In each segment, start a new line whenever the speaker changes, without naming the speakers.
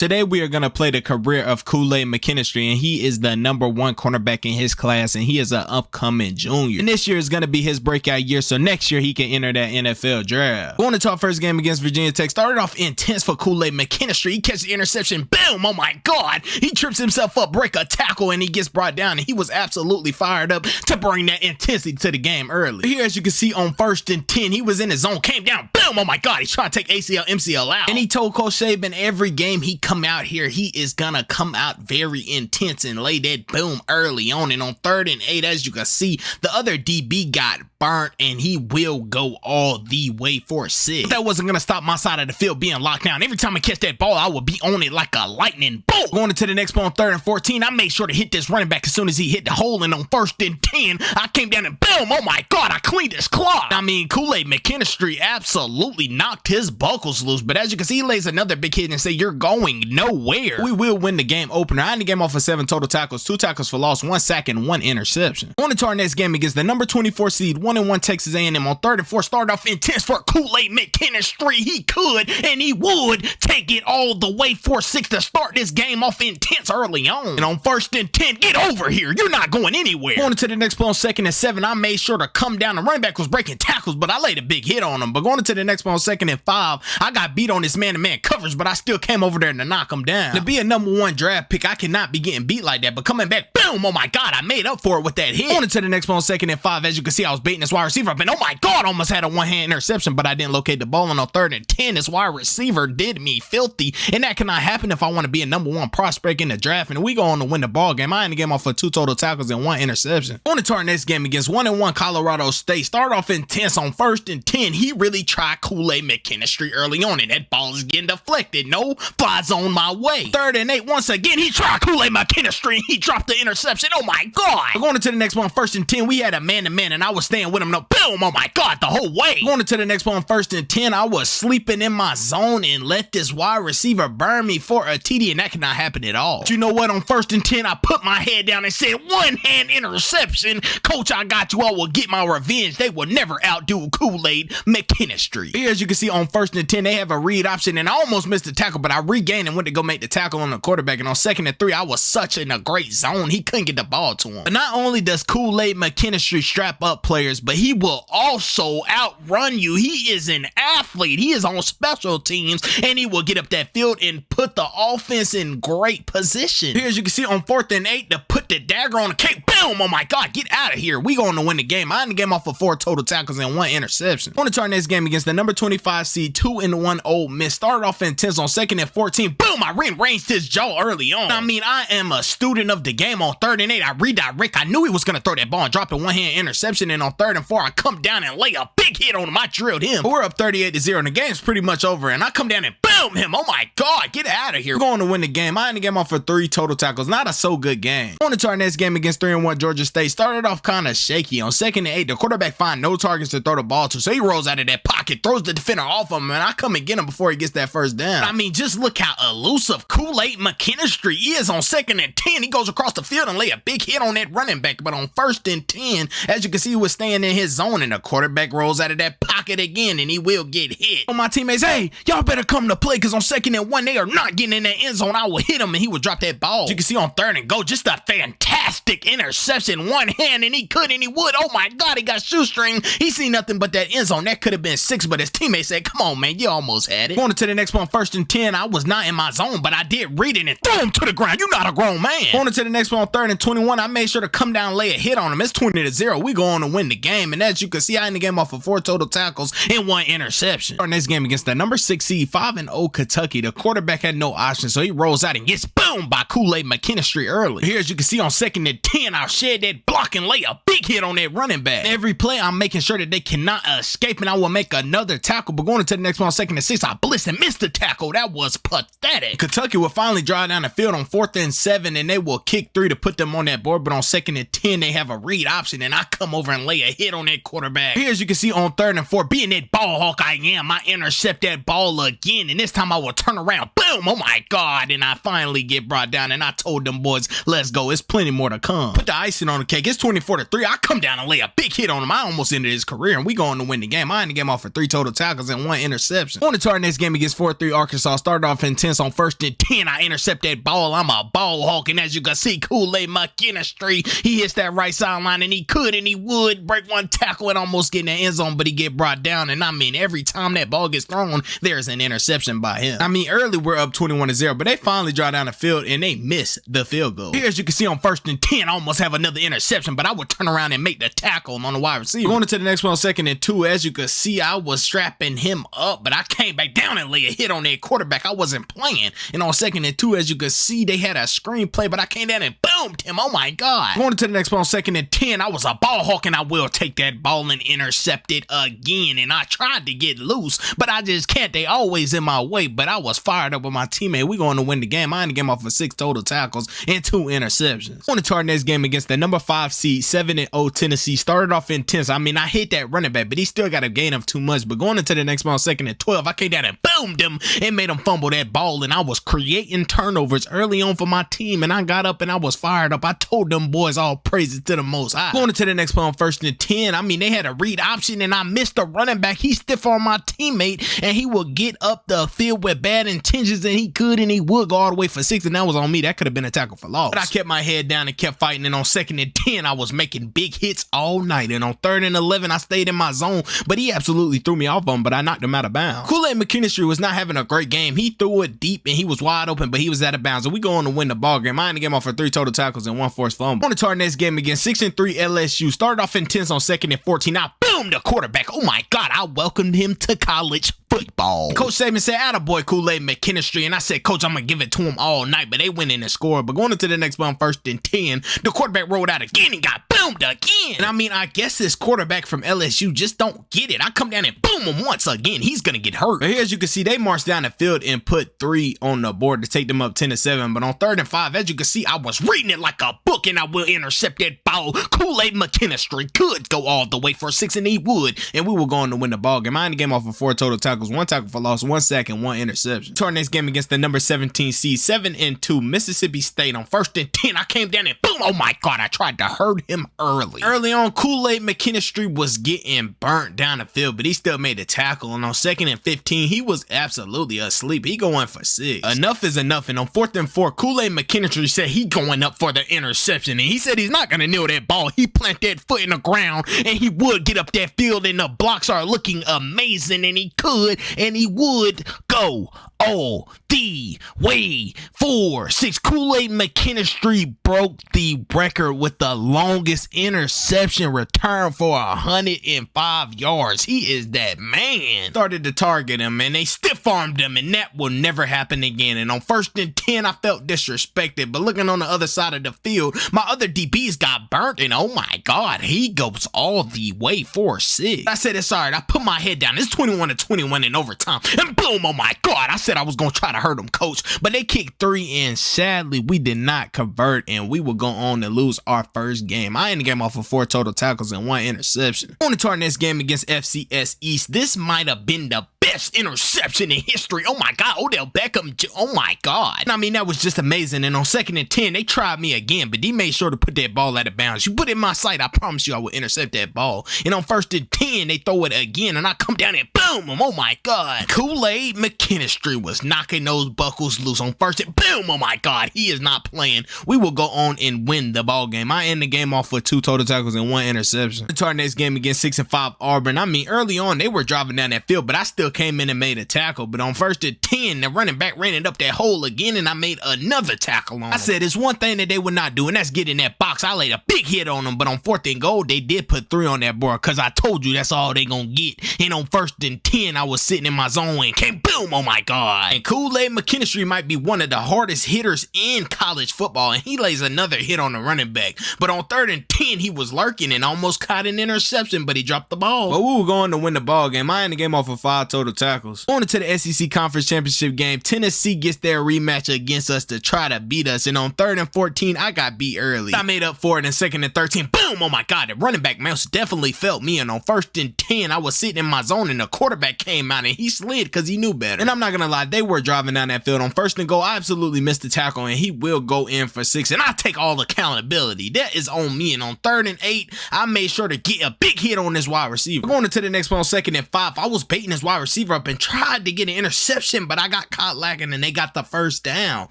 Today we are going to play the career of Kool-Aid McKinstry, and he is the #1 cornerback in his class, and he is an upcoming junior. And this year is going to be his breakout year, so next year he can enter that NFL draft. Going into our first game against Virginia Tech, started off intense for Kool-Aid McKinstry. He catches the interception, boom, oh my God. He trips himself up, break a tackle, and he gets brought down, and he was absolutely fired up to bring that intensity to the game early. Here, as you can see on 1st and 10, he was in his zone, came down, boom, oh my God. He's trying to take ACL, MCL out. And he told Coach Saban every game he come out here, he is gonna come out very intense and lay that boom early on. And on 3rd and 8, as you can see, the other DB got burnt, and he will go all the way for 6. But that wasn't gonna stop my side of the field being locked down. Every time I catch that ball, I would be on it like a lightning bolt. Going into the next play on 3rd and 14, I made sure to hit this running back as soon as he hit the hole. And on 1st and 10, I came down and boom, oh my God, I cleaned his clock. I mean, Kool-Aid McKinstry absolutely knocked his buckles loose. But as you can see, he lays another big hit and say, you're going nowhere. We will win the game opener. I ended the game off of 7 total tackles, 2 tackles for loss, 1 sack, and 1 interception. On to our next game against the #24 seed, 1-1 Texas A&M. On 3rd and 4, started off intense for Kool-Aid McKinstry. He could and he would take it all the way for 6 to start this game off intense early on. And on 1st and 10, get over here. You're not going anywhere. Going into the next play on 2nd and 7, I made sure to come down. The running back was breaking tackles, but I laid a big hit on him. But going into the next play on 2nd and 5, I got beat on this man-to-man coverage, but I still came over there to knock him down. To be a #1 draft pick, I cannot be getting beat like that. But coming back, boom, oh my God, I made up for it with that hit. Going into the next play on 2nd and 5, as you can see, I was baiting this wide receiver up, and oh my God, almost had a one-hand interception, but I didn't locate the ball. And on 3rd and 10, this wide receiver did me filthy, and that cannot happen if I want to be a #1 prospect in the draft. And we go on to win the ball game. I ended the game off for 2 total tackles and 1 interception. On to our next game against 1-1 Colorado State. Start off intense on 1st and 10. He really tried Kool-Aid McKinstry early on, and that ball is getting deflected. No fly zone my way. 3rd and 8, once again, he tried Kool-Aid McKinstry, and he dropped the interception. Oh my God. Going into the next one, 1st and 10, we had a man-to-man, and I was staying with him. No, boom, oh my God, the whole way. Going into the next one, 1st and 10, I was sleeping in my zone and let this wide receiver burn me for a TD, and that cannot happen at all. But you know what? On 1st and 10, I put my head down and said, one-hand interception. Coach, I got you. I will get my revenge. They will never outdo Kool-Aid McKinstry. Here, as you can see, on 1st and 10, they have a read option, and I almost missed the tackle, but I regained and went to go make the tackle on the quarterback. And on 2nd and 3, I was such in a great zone, he couldn't get the ball to him. But not only does Kool-Aid McKinstry strap up players, but he will also outrun you. He is an athlete. He is on special teams, and he will get up that field and put the offense in great position. Here, as you can see, on 4th and 8, to put the dagger on the cake, boom, oh my God, get out of here. We going to win the game. I ended the game off of 4 total tackles and 1 interception. On to our next game against the #25 seed, 2-1 Ole Miss. Started off intense on 2nd and 14. Boom, I rearranged his jaw early on. I mean, I am a student of the game. On 3rd and 8, I redirect. I knew he was going to throw that ball and drop a one-hand interception. And on 3rd and 4, I come down and lay a big hit on him. I drilled him. But we're up 38-0, and the game's pretty much over. And I come down and boom him. Oh my God, get out of here. We're going to win the game. I ended the game off for 3 total tackles. Not a so good game. On to our next game against 3-1 Georgia State. Started off kind of shaky. On 2nd and 8, the quarterback find no targets to throw the ball to, so he rolls out of that pocket, throws the defender off of him, and I come and get him before he gets that first down. I mean, just look how elusive Kool-Aid McKinstry is. On 2nd and 10, he goes across the field and lay a big hit on that running back. But on 1st and 10, as you can see, he was staying in his zone, and the quarterback rolls out of that pocket again, and he will get hit. So my teammates, hey, y'all better come to play, because on 2nd and 1, they are not getting in that end zone. I will hit him, and he will drop that ball. As you can see, on 3rd and go, just a fantastic interception. One hand, and he could, and he would. Oh my God, he got shoestring. He seen nothing but that end zone. That could have been 6, but his teammate said, come on, man, you almost had it. Going to the next one, 1st and 10, I was not in my zone, but I did read it and throw him to the ground. You're not a grown man. Going to the next one, 3rd and 21, I made sure to come down and lay a hit on him. It's 20-0. We go on to win the game, and as you can see, I ended the game off of 4 total tackles and 1 interception. Our next game against the #6 seed, 5-0 Kentucky. The quarterback had no option, so he rolls out and gets boomed by Kool-Aid McKinstry early. Here, as you can see, on 2nd and 10, I'll shed that block and lay a big hit on that running back. Every play, I'm making sure that they cannot escape, and I will make another tackle. But going into the next one, on 2nd and 6, I blitzed and missed the tackle. That was pathetic. Kentucky will finally drive down the field on 4th and 7, and they will kick 3 to put them on that board. But on 2nd and 10, they have a read option, and I come over and lay a hit on that quarterback. Here, as you can see, on 3rd and 4, being that ball hawk I am, I intercept that ball again, and this time I will turn around. Boom! Oh my God! And I finally get get brought down, and I told them boys, let's go, it's plenty more to come. Put the icing on the cake, it's 24-3. I come down and lay a big hit on him. I almost ended his career, and we going to win the game. I ended the game off for 3 total tackles and 1 interception. On to our next game against 4-3 Arkansas. Started off intense on 1st and 10. I intercept that ball. I'm a ball hawk, and as you can see, Kool-Aid McKinstry, he hits that right sideline, and he could and he would break 1 tackle and almost get in the end zone, but he get brought down. And I mean, every time that ball gets thrown, there's an interception by him. I mean, early we're up 21-0, but they finally drive down the field and they miss the field goal. Here, as you can see, on 1st and 10, I almost have another interception, but I would turn around and make the tackle on the wide receiver. Going into the next one on 2nd and 2, as you can see, I was strapping him up, but I came back down and lay a hit on that quarterback. I wasn't playing. And on 2nd and 2, as you can see, they had a screen play, but I came down and boomed him. Oh my God. Going into the next one on 2nd and 10, I was a ball hawk, and I will take that ball and intercept it again. And I tried to get loose, but I just can't. They always in my way, but I was fired up with my teammate. We're going to win the game. I ended the game off for 6 total tackles and 2 interceptions. On to our next game against the number 5 seed, 7-0 Tennessee. Started off intense. I mean, I hit that running back, but he still got a gain of too much. But going into the next one on 2nd and 12, I came down and boomed him and made him fumble that ball. And I was creating turnovers early on for my team, and I got up and I was fired up. I told them boys all praises to the Most High. Going into the next one on 1st and 10, I mean, they had a read option, and I missed the running back. He stiff on my teammate, and he would get up the field with bad intentions, and he could and he would go all the way for 6, and that was on me. That could have been a tackle for loss. But I kept my head down and kept fighting, and on 2nd and 10, I was making big hits all night. And on 3rd and 11, I stayed in my zone, but he absolutely threw me off on, but I knocked him out of bounds. Kool-Aid McKinistry was not having a great game. He threw it deep, and he was wide open, but he was out of bounds, and we go on to win the ball game. I ended the game off for 3 total tackles and 1 forced fumble. On to our next game against 6-3 LSU. Started off intense on 2nd and 14. I boomed the quarterback. Oh my God, I welcomed him to college football. Coach Saban said, attaboy Kool-Aid McKinistry, and I said, Coach, I'm gonna give it to him all night, but they went in and scored. But going into the next one, 1st and 10, the quarterback rolled out again and got boomed again. And I mean, I guess this quarterback from LSU just don't get it. I come down and boom him once again. He's gonna get hurt. But here, as you can see, they marched down the field and put 3 on the board to take them up 10-7. But on 3rd and 5, as you can see, I was reading it like a book, and I will intercept that ball. Kool-Aid McKinistry could go all the way for 6, and he would, and we were going to win the ball game. I ended the game off of 4 total tackles, 1 tackle for loss, 1 sack, and 1 interception. To our next game against the number 17 seed, 7-2 Mississippi State. On 1st and 10, I came down and boom, oh my God, I tried to hurt him early. Early on, Kool-Aid McKinistry was getting burnt down the field, but he still made the tackle. And on 2nd and 15, he was absolutely asleep. He going for 6. Enough is enough. And on 4th and 4, Kool-Aid McKinistry said he going up for the interception, and he said he's not gonna kneel that ball. He planted that foot in the ground, and he would get up that field, and the blocks are looking amazing, and he could and he would go all the way for 6. Kool-Aid McKinistry broke the record with the longest interception return for 105 yards. He is that man. Started to target him, and they stiff-armed him, and that will never happen again. And on 1st and 10, I felt disrespected, but looking on the other side of the field, my other DBs got burnt, and oh my God, he goes all the way for 6. I said, it's all right. I put my head down. It's 21-21 in overtime, and boom, oh my God, I said I was going to try to hurt him, Coach, but they kicked 3, and sadly, we did not convert, and we would go on to lose our first game. I ended the game off of 4 total tackles and 1 interception. On to our next game against FCS East. This might have been the best interception in history. Oh my God, Odell Beckham, oh my God. And I mean, that was just amazing. And on 2nd and 10, they tried me again, but he made sure to put that ball out of bounds. You put it in my sight, I promise you I will intercept that ball. And on 1st and 10, they throw it again, and I come down and boom him. Oh my God. Kool-Aid McKinistry was knocking those buckles loose on 1st and boom. Oh my God, he is not playing. We will go on and win the ball game. I end the game off with 2 total tackles and 1 interception. To our next game against 6-5 Auburn. I mean, early on, they were driving down that field, but I still came in and made a tackle. But on 1st and 10, the running back ran it up that hole again, and I made another tackle on him. I said, it's one thing that they would not do, and that's get in that box. I laid a big hit on them, but on 4th and goal, they did put 3 on that board, because I told you that's all they gonna get. And on 1st and 10, I was sitting in my zone and came boom, oh my God. And Kool-Aid McKinistry might be one of the hardest hitters in college football, and he lays another hit on the running back. But on 3rd and 10, he was lurking and almost caught an interception, but he dropped the ball. But we were going to win the ball game. I ended the game off of 5 total tackles. On to the SEC Conference Championship game. Tennessee gets their rematch against us to try to beat us, and on 3rd and 14, I got beat early. I made up for it in 2nd and 13. Boom! Oh my God, the running back mouse definitely felt me. And on 1st and 10, I was sitting in my zone and the quarterback came out and he slid because he knew better. And I'm not gonna lie, they were driving down that field. On 1st and goal, I absolutely missed the tackle and he will go in for 6. And I take all accountability. That is on me. And on 3rd and 8, I made sure to get a big hit on this wide receiver. Going into the next one on 2nd and 5, I was baiting his wide receiver up and tried to get an interception, but I got caught lacking and they got the 1st down.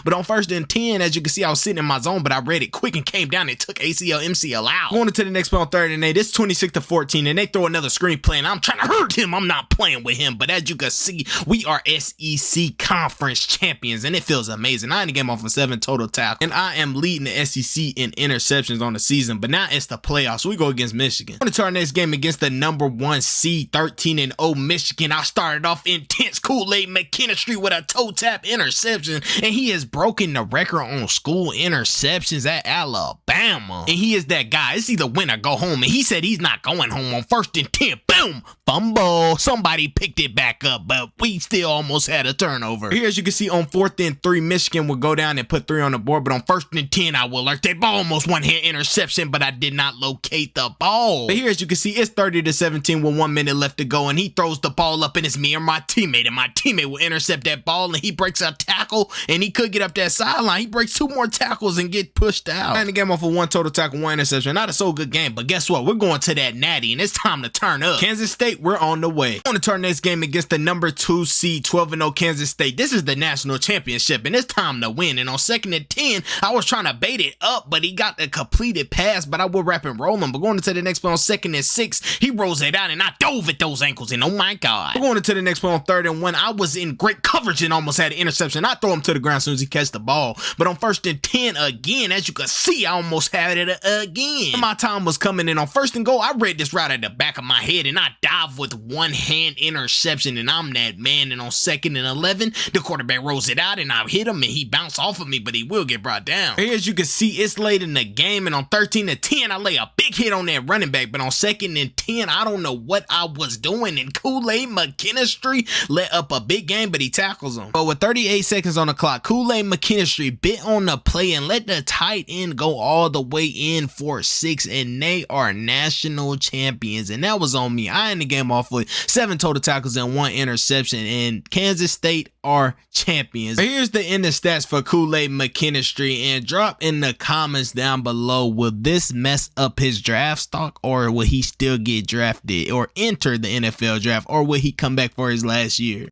But on 1st and 10, as you can see, I was sitting in my zone, but I read it quick and came down and took ACL, MCL out. Going into the next play on 3rd and 8, it's 26-14, and they throw another screen play, and I'm trying to hurt him. I'm not playing with him, but as you can see, we are SEC Conference champions, and it feels amazing. I only came off of 7 total tackles, and I am leading the SEC in interceptions on the season, but now it's the playoffs. We go against Michigan. Going to our next game against the number 1 seed, 13-0 Michigan. I started off intense. Kool-Aid McKinstry with a toe tap interception, and he has broken the record on school interceptions at Alabama. And he is that guy. It's either win or go home, and he said he's not going home on 1st and 10. Boom! Fumble. Somebody picked it back up, but we still almost had a turnover. Here, as you can see, on 4th and 3, Michigan will go down and put 3 on the board, but on 1st and 10, I will alert that ball almost one-hand interception, but I did not locate the ball. But here, as you can see, it's 30-17 with 1 minute left to go, and he throws the ball up, and it's me or my teammate, and my teammate will intercept that ball, and he breaks a tackle, and he could get up that sideline. He breaks 2 more tackles and get pushed out. And the game off of 1 total tackle, 1 interception. Not a so good game, but guess what? We're going to that natty, and it's time to turn up. Kansas State, we're on the way. On to our next game against the number 2 seed, 12-0 Kansas State. This is the national championship, and it's time to win. And on 2nd and 10, I was trying to bait it up, but he got the completed pass, but I will wrap and roll him. But going into the next play on 2nd and 6, he rolls it out, and I dove at those ankles, and oh my God. We're going into the next play on 3rd and 1. I was in great coverage and almost had an interception. I throw him to the ground as soon as he catches the ball. But on 1st and 10, again, as you can see, I almost had it again. My time was coming in. On 1st and goal, I read this route at the back of my head, and I dive with one-hand interception, and I'm that man. And on 2nd and 11, the quarterback rolls it out, and I hit him, and he bounced off of me, but he will get brought down. Here, as you can see, it's late in the game, and on 13 to 10, I lay a big hit on that running back, but on 2nd and 10, I don't know what I was doing, and Kool-Aid McKinstry let up a big game, but he tackles him. But with 38 seconds on the clock, Kool-Aid McKinstry bit on the play and let the tight end go all the way in for 6, and they are national champions, and that was on me. I ended the game off with 7 total tackles and 1 interception, and Kansas State are champions. Here's the end of stats for Kool-Aid McKinstry, and drop in the comments down below, will this mess up his draft stock, or will he still get drafted or enter the NFL draft, or will he come back for his last year?